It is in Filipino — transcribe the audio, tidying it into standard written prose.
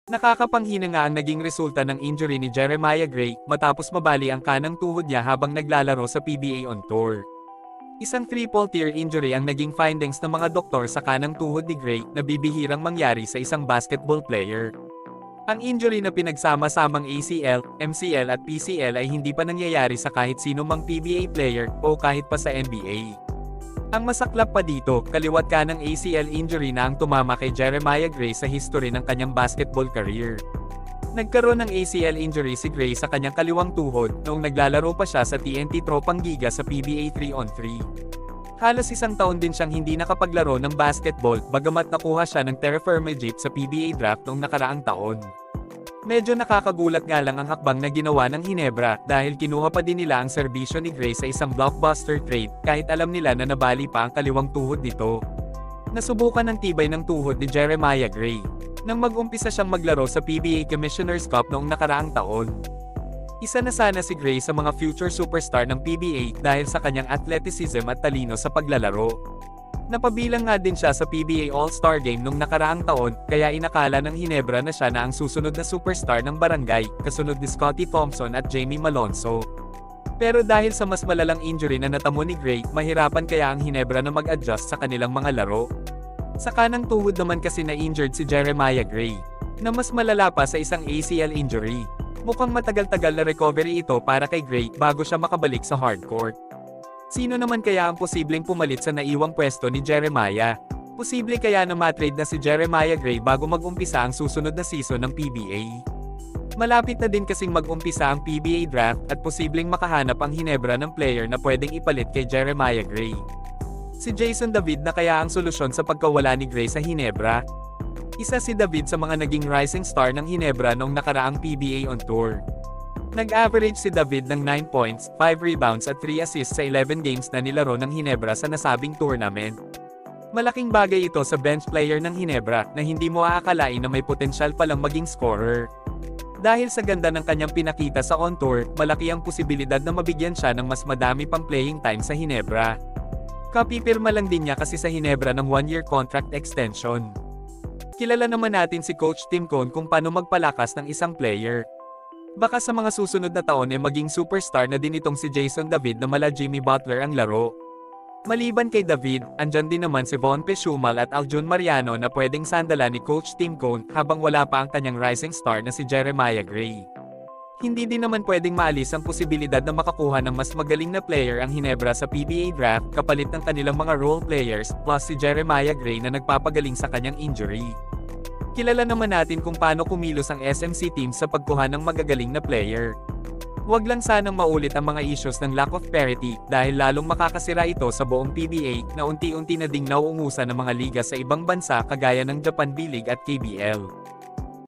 Nakakapanghina nga ang naging resulta ng injury ni Jeremiah Gray matapos mabali ang kanang tuhod niya habang naglalaro sa PBA on tour. Isang triple tear injury ang naging findings ng mga doktor sa kanang tuhod ni Gray na bibihirang mangyari sa isang basketball player. Ang injury na pinagsama-samang ACL, MCL at PCL ay hindi pa nangyayari sa kahit sino mang PBA player o kahit pa sa NBA. Ang masaklap pa dito, kaliwat kanang ACL injury na ang tumama kay Jeremiah Gray sa history ng kanyang basketball career. Nagkaroon ng ACL injury si Gray sa kanyang kaliwang tuhod noong naglalaro pa siya sa TNT Tropang Giga sa PBA 3-on-3. Halos isang taon din siyang hindi nakapaglaro ng basketball bagamat nakuha siya ng terra firma jeep sa PBA draft noong nakaraang taon. Medyo nakakagulat nga lang ang hakbang na ginawa ng Hinebra dahil kinuha pa din nila ang serbisyo ni Gray sa isang blockbuster trade kahit alam nila na nabali pa ang kaliwang tuhod nito. Nasubukan ng tibay ng tuhod ni Jeremiah Gray nang mag-umpisa siyang maglaro sa PBA Commissioner's Cup noong nakaraang taon. Isa na sana si Gray sa mga future superstar ng PBA dahil sa kanyang athleticism at talino sa paglalaro. Napabilang nga din siya sa PBA All-Star Game nung nakaraang taon, kaya inakala ng Hinebra na siya na ang susunod na superstar ng barangay, kasunod ni Scottie Thompson at Jamie Malonzo. Pero dahil sa mas malalang injury na natamo ni Gray, mahirapan kaya ang Hinebra na mag-adjust sa kanilang mga laro. Sa kanang tuhod naman kasi na-injured si Jeremiah Gray, na mas malala pa sa isang ACL injury. Mukhang matagal-tagal na recovery ito para kay Gray bago siya makabalik sa hardcourt. Sino naman kaya ang posibleng pumalit sa naiwang pwesto ni Jeremiah? Posible kaya na matrade na si Jeremiah Gray bago mag-umpisa ang susunod na season ng PBA? Malapit na din kasing mag-umpisa ang PBA draft at posibleng makahanap ang Hinebra ng player na pwedeng ipalit kay Jeremiah Gray. Si Jason David na kaya ang solusyon sa pagkawala ni Gray sa Hinebra? Isa si David sa mga naging rising star ng Hinebra noong nakaraang PBA on tour. Nag-average si David ng 9 points, 5 rebounds at 3 assists sa 11 games na nilaro ng Hinebra sa nasabing tournament. Malaking bagay ito sa bench player ng Hinebra na hindi mo aakalain na may potensyal palang maging scorer. Dahil sa ganda ng kanyang pinakita sa on-tour, malaki ang posibilidad na mabigyan siya ng mas madami pang playing time sa Hinebra. Kapipirma lang din niya kasi sa Hinebra ng 1-year contract extension. Kilala naman natin si Coach Tim Cone kung paano magpalakas ng isang player. Baka sa mga susunod na taon maging superstar na din itong si Jason David na mala Jimmy Butler ang laro. Maliban kay David, andyan din naman si Von Peshumal at Aljun Mariano na pwedeng sandalan ni Coach Tim Cone habang wala pa ang kanyang rising star na si Jeremiah Gray. Hindi din naman pwedeng maalis ang posibilidad na makakuha ng mas magaling na player ang Hinebra sa PBA draft kapalit ng kanilang mga role players plus si Jeremiah Gray na nagpapagaling sa kanyang injury. Kilala naman natin kung paano kumilos ang SMC team sa pagkuha ng magagaling na player. Huwag lang sanang maulit ang mga issues ng lack of parity dahil lalong makakasira ito sa buong PBA na unti-unti na ding nauungusan ng mga liga sa ibang bansa kagaya ng Japan B-League at KBL.